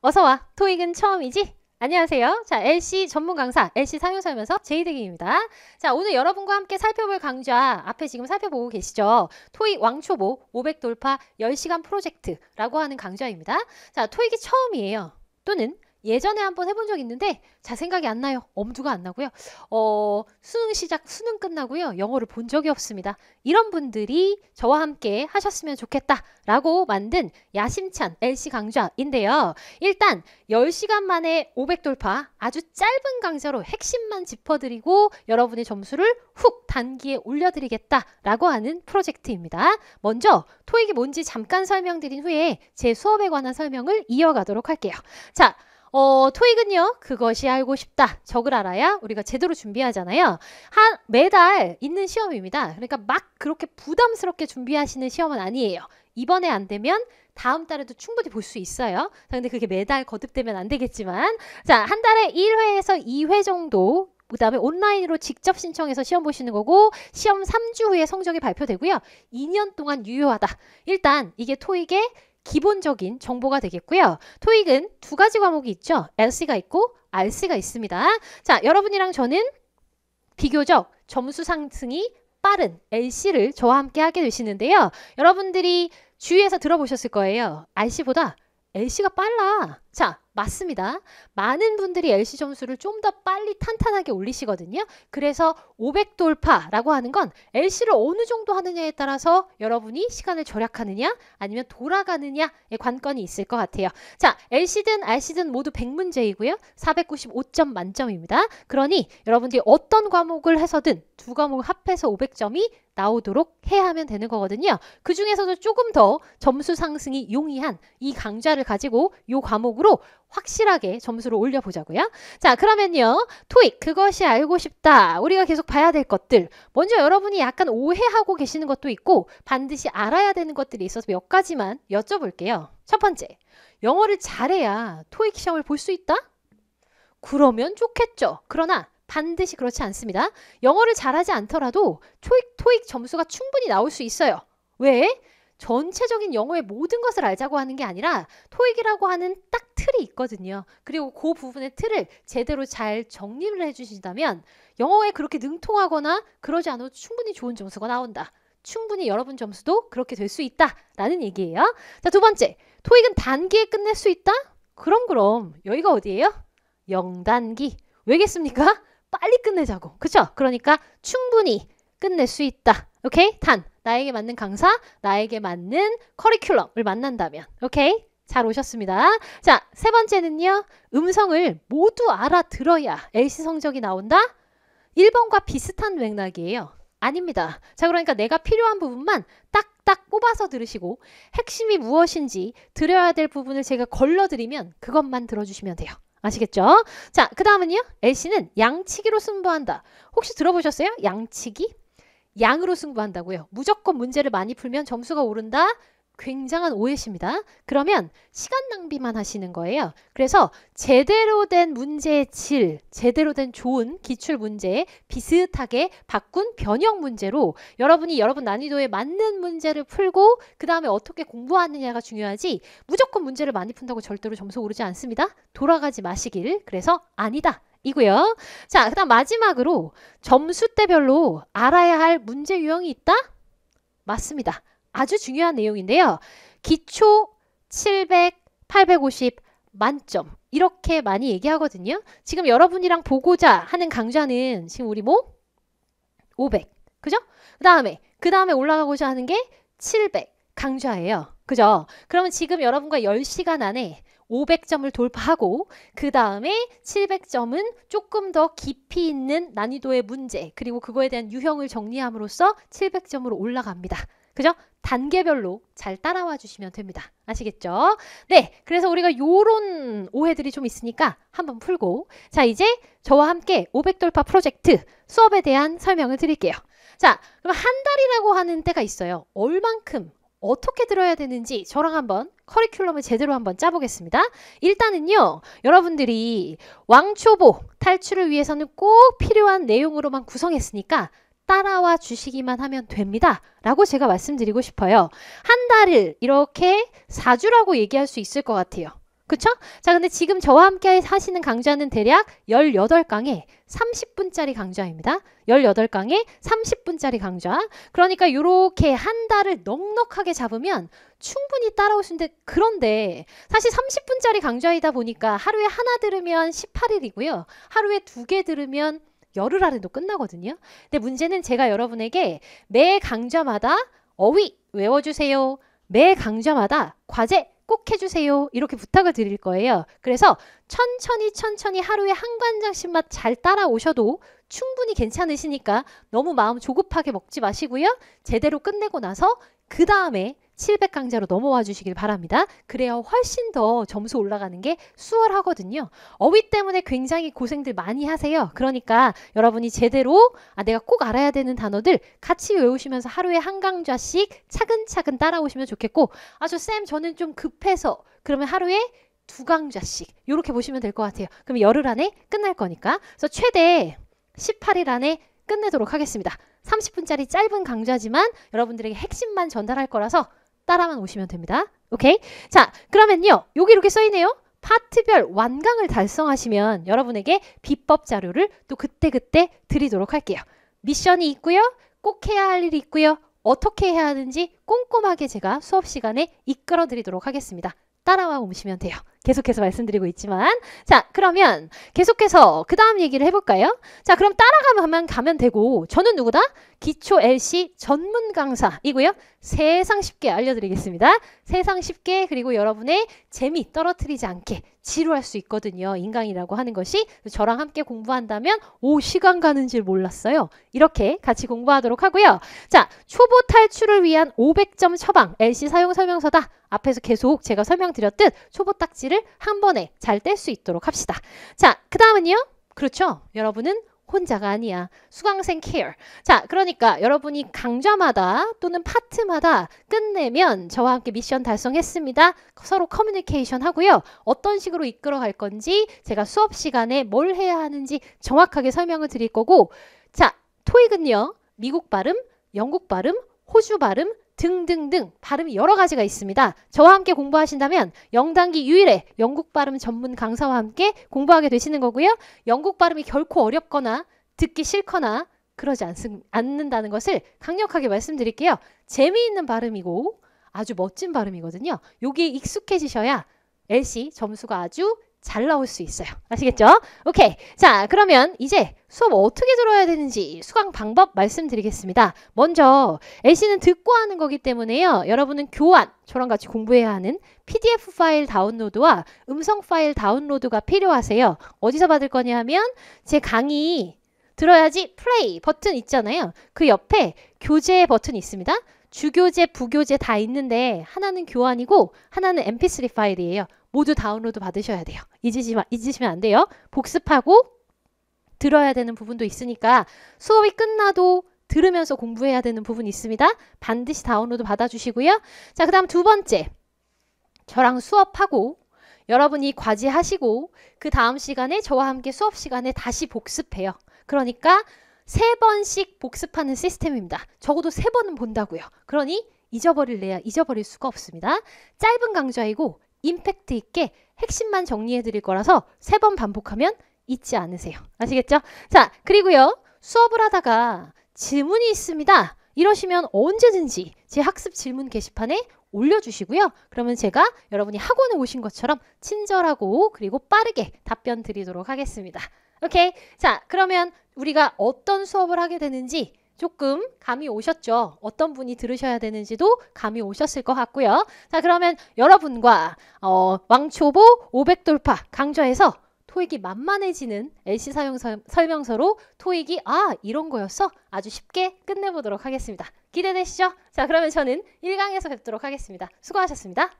어서와. 토익은 처음이지? 안녕하세요. 자, LC 전문 강사, LC 상용설명서 제이득입니다. 자, 오늘 여러분과 함께 살펴볼 강좌 앞에 지금 살펴보고 계시죠? 토익 왕초보 500 돌파 10시간 프로젝트라고 하는 강좌입니다. 자, 토익이 처음이에요. 또는 예전에 한번 해본 적 있는데 잘 생각이 안 나요. 엄두가 안 나고요. 수능 끝나고요. 영어를 본 적이 없습니다. 이런 분들이 저와 함께 하셨으면 좋겠다라고 만든 야심찬 LC 강좌인데요. 일단 10시간 만에 500 돌파 아주 짧은 강좌로 핵심만 짚어드리고 여러분의 점수를 훅 단기에 올려드리겠다라고 하는 프로젝트입니다. 먼저 토익이 뭔지 잠깐 설명드린 후에 제 수업에 관한 설명을 이어가도록 할게요. 자, 토익은요, 그것이 알고 싶다. 적을 알아야 우리가 제대로 준비하잖아요. 매달 있는 시험입니다. 그러니까 막 그렇게 부담스럽게 준비하시는 시험은 아니에요. 이번에 안 되면 다음 달에도 충분히 볼 수 있어요. 근데 그게 매달 거듭되면 안 되겠지만, 자, 한 달에 1회에서 2회 정도, 그 다음에 온라인으로 직접 신청해서 시험 보시는 거고, 시험 3주 후에 성적이 발표되고요. 2년 동안 유효하다. 일단 이게 토익의 기본적인 정보가 되겠고요. 토익은 두 가지 과목이 있죠. LC가 있고 RC가 있습니다. 자, 여러분이랑 저는 비교적 점수 상승이 빠른 LC를 저와 함께 하게 되시는데요. 여러분들이 주위에서 들어보셨을 거예요. RC보다 LC가 빨라. 자, 맞습니다. 많은 분들이 LC 점수를 좀 더 빨리 탄탄하게 올리시거든요. 그래서 500 돌파라고 하는 건 LC를 어느 정도 하느냐에 따라서 여러분이 시간을 절약하느냐 아니면 돌아가느냐의 관건이 있을 것 같아요. 자, LC든 RC든 모두 100문제이고요. 495점 만점입니다. 그러니 여러분들이 어떤 과목을 해서든 두 과목을 합해서 500점이 나오도록 해야 하면 되는 거거든요. 그 중에서도 조금 더 점수 상승이 용이한 이 강좌를 가지고 이 과목으로 확실하게 점수를 올려보자고요. 자, 그러면요. 토익 그것이 알고 싶다. 우리가 계속 봐야 될 것들. 먼저 여러분이 약간 오해하고 계시는 것도 있고 반드시 알아야 되는 것들이 있어서 몇 가지만 여쭤볼게요. 첫 번째, 영어를 잘해야 토익 시험을 볼 수 있다? 그러면 좋겠죠. 그러나 반드시 그렇지 않습니다. 영어를 잘하지 않더라도 토익 점수가 충분히 나올 수 있어요. 왜? 전체적인 영어의 모든 것을 알자고 하는 게 아니라 토익이라고 하는 딱 틀이 있거든요. 그리고 그 부분의 틀을 제대로 잘 정리를 해주신다면 영어에 그렇게 능통하거나 그러지 않아도 충분히 좋은 점수가 나온다. 충분히 여러분 점수도 그렇게 될 수 있다라는 얘기예요. 자, 두 번째, 토익은 단기에 끝낼 수 있다? 그럼 여기가 어디예요? 0단기. 왜겠습니까? 빨리 끝내자고. 그쵸? 그러니까 충분히 끝낼 수 있다. 오케이? 단, 나에게 맞는 강사, 나에게 맞는 커리큘럼을 만난다면. 오케이? 잘 오셨습니다. 자, 세 번째는요. 음성을 모두 알아들어야 LC 성적이 나온다? 1번과 비슷한 맥락이에요. 아닙니다. 자, 그러니까 내가 필요한 부분만 딱딱 뽑아서 들으시고 핵심이 무엇인지 들어야 될 부분을 제가 걸러드리면 그것만 들어주시면 돼요. 아시겠죠? 자, 그 다음은요. LC는 양치기로 승부한다. 혹시 들어보셨어요? 양치기? 양으로 승부한다고요. 무조건 문제를 많이 풀면 점수가 오른다? 굉장한 오해십니다. 그러면 시간 낭비만 하시는 거예요. 그래서 제대로 된 문제의 질, 제대로 된 좋은 기출 문제에 비슷하게 바꾼 변형 문제로 여러분이 여러분 난이도에 맞는 문제를 풀고 그 다음에 어떻게 공부하느냐가 중요하지 무조건 문제를 많이 푼다고 절대로 점수 오르지 않습니다. 돌아가지 마시길. 그래서 아니다. 이고요. 자, 그 다음 마지막으로 점수대별로 알아야 할 문제 유형이 있다? 맞습니다. 아주 중요한 내용인데요. 기초 700, 850, 만점 이렇게 많이 얘기하거든요. 지금 여러분이랑 보고자 하는 강좌는 지금 우리 뭐? 500. 그죠? 그 다음에 올라가고자 하는 게 700 강좌예요. 그죠? 그러면 지금 여러분과 10시간 안에 500점을 돌파하고 그 다음에 700점은 조금 더 깊이 있는 난이도의 문제 그리고 그거에 대한 유형을 정리함으로써 700점으로 올라갑니다. 그죠? 단계별로 잘 따라와 주시면 됩니다. 아시겠죠? 네, 그래서 우리가 요런 오해들이 좀 있으니까 한번 풀고 자, 이제 저와 함께 500 돌파 프로젝트 수업에 대한 설명을 드릴게요. 자, 그럼 한 달이라고 하는 때가 있어요. 얼만큼 어떻게 들어야 되는지 저랑 한번 커리큘럼을 제대로 한번 짜보겠습니다. 일단은요. 여러분들이 왕초보 탈출을 위해서는 꼭 필요한 내용으로만 구성했으니까 따라와 주시기만 하면 됩니다. 라고 제가 말씀드리고 싶어요. 한 달을 이렇게 4주라고 얘기할 수 있을 것 같아요. 그쵸? 자, 근데 지금 저와 함께 하시는 강좌는 대략 18강에 30분짜리 강좌입니다. 18강에 30분짜리 강좌. 그러니까 이렇게 한 달을 넉넉하게 잡으면 충분히 따라오시는데, 그런데 사실 30분짜리 강좌이다 보니까 하루에 하나 들으면 18일이고요. 하루에 2개 들으면 열흘 안에도 끝나거든요. 근데 문제는 제가 여러분에게 매 강좌마다 어휘 외워주세요. 매 강좌마다 과제 꼭 해주세요. 이렇게 부탁을 드릴 거예요. 그래서 천천히 하루에 한 관장씩만 잘 따라오셔도 충분히 괜찮으시니까 너무 마음 조급하게 먹지 마시고요. 제대로 끝내고 나서 그 다음에 700강좌로 넘어와 주시길 바랍니다. 그래야 훨씬 더 점수 올라가는 게 수월하거든요. 어휘 때문에 굉장히 고생들 많이 하세요. 그러니까 여러분이 제대로 내가 꼭 알아야 되는 단어들 같이 외우시면서 하루에 한 강좌씩 차근차근 따라오시면 좋겠고, 쌤 저는 좀 급해서 그러면 하루에 2강좌씩 이렇게 보시면 될 것 같아요. 그럼 열흘 안에 끝날 거니까. 그래서 최대 18일 안에 끝내도록 하겠습니다. 30분짜리 짧은 강좌지만 여러분들에게 핵심만 전달할 거라서 따라만 오시면 됩니다. 오케이? 자, 그러면요. 여기 이렇게 써있네요. 파트별 완강을 달성하시면 여러분에게 비법 자료를 또 그때그때 드리도록 할게요. 미션이 있고요. 꼭 해야 할 일이 있고요. 어떻게 해야 하는지 꼼꼼하게 제가 수업 시간에 이끌어 드리도록 하겠습니다. 따라와 오시면 돼요. 계속해서 말씀드리고 있지만. 자, 그러면 계속해서 그 다음 얘기를 해볼까요? 자, 그럼 가면 되고, 저는 누구다? 기초 LC 전문 강사이고요. 세상 쉽게 알려드리겠습니다. 세상 쉽게, 그리고 여러분의 재미 떨어뜨리지 않게 지루할 수 있거든요. 인강이라고 하는 것이. 저랑 함께 공부한다면 시간 가는 줄 몰랐어요. 이렇게 같이 공부하도록 하고요. 자, 초보 탈출을 위한 500점 처방 LC 사용 설명서다. 앞에서 계속 제가 설명드렸듯 초보 딱지를 한 번에 잘 뗄 수 있도록 합시다. 자, 그 다음은요. 그렇죠. 여러분은 혼자가 아니야. 수강생 케어. 자, 그러니까 여러분이 강좌마다 또는 파트마다 끝내면 저와 함께 미션 달성했습니다. 서로 커뮤니케이션 하고요. 어떤 식으로 이끌어 갈 건지 제가 수업 시간에 뭘 해야 하는지 정확하게 설명을 드릴 거고, 자, 토익은요. 미국 발음, 영국 발음, 호주 발음 등등등 발음이 여러 가지가 있습니다. 저와 함께 공부하신다면 0단기 유일의 영국 발음 전문 강사와 함께 공부하게 되시는 거고요. 영국 발음이 결코 어렵거나 듣기 싫거나 그러지 않는다는 것을 강력하게 말씀드릴게요. 재미있는 발음이고 아주 멋진 발음이거든요. 여기에 익숙해지셔야 LC 점수가 아주 잘 나올 수 있어요. 아시겠죠? 오케이. 자, 그러면 이제 수업 어떻게 들어야 되는지 수강 방법 말씀드리겠습니다. 먼저 LC는 듣고 하는 거기 때문에요. 여러분은 교환, 저랑 같이 공부해야 하는 PDF 파일 다운로드와 음성 파일 다운로드가 필요하세요. 어디서 받을 거냐 하면 제 강의 들어야지 플레이 버튼 있잖아요. 그 옆에 교재 버튼이 있습니다. 주교재, 부교재 다 있는데 하나는 교환이고 하나는 mp3 파일이에요. 모두 다운로드 받으셔야 돼요. 잊으시면 안 돼요. 복습하고 들어야 되는 부분도 있으니까 수업이 끝나도 들으면서 공부해야 되는 부분이 있습니다. 반드시 다운로드 받아주시고요. 자, 그 다음 두 번째. 저랑 수업하고 여러분이 과제하시고 그 다음 시간에 저와 함께 수업 시간에 다시 복습해요. 그러니까 3번씩 복습하는 시스템입니다. 적어도 3번은 본다고요. 그러니 잊어버릴 수가 없습니다. 짧은 강좌이고 임팩트 있게 핵심만 정리해 드릴 거라서 3번 반복하면 잊지 않으세요. 아시겠죠? 자, 그리고요. 수업을 하다가 질문이 있습니다. 이러시면 언제든지 제 학습 질문 게시판에 올려주시고요. 그러면 제가 여러분이 학원에 오신 것처럼 친절하고 그리고 빠르게 답변 드리도록 하겠습니다. 오케이. 자, 그러면 우리가 어떤 수업을 하게 되는지 조금 감이 오셨죠? 어떤 분이 들으셔야 되는지도 감이 오셨을 것 같고요. 자, 그러면 여러분과 왕초보 500돌파 강좌에서 토익이 만만해지는 LC 사용 설명서로 토익이 이런 거였어? 아주 쉽게 끝내보도록 하겠습니다. 기대되시죠? 자, 그러면 저는 1강에서 뵙도록 하겠습니다. 수고하셨습니다.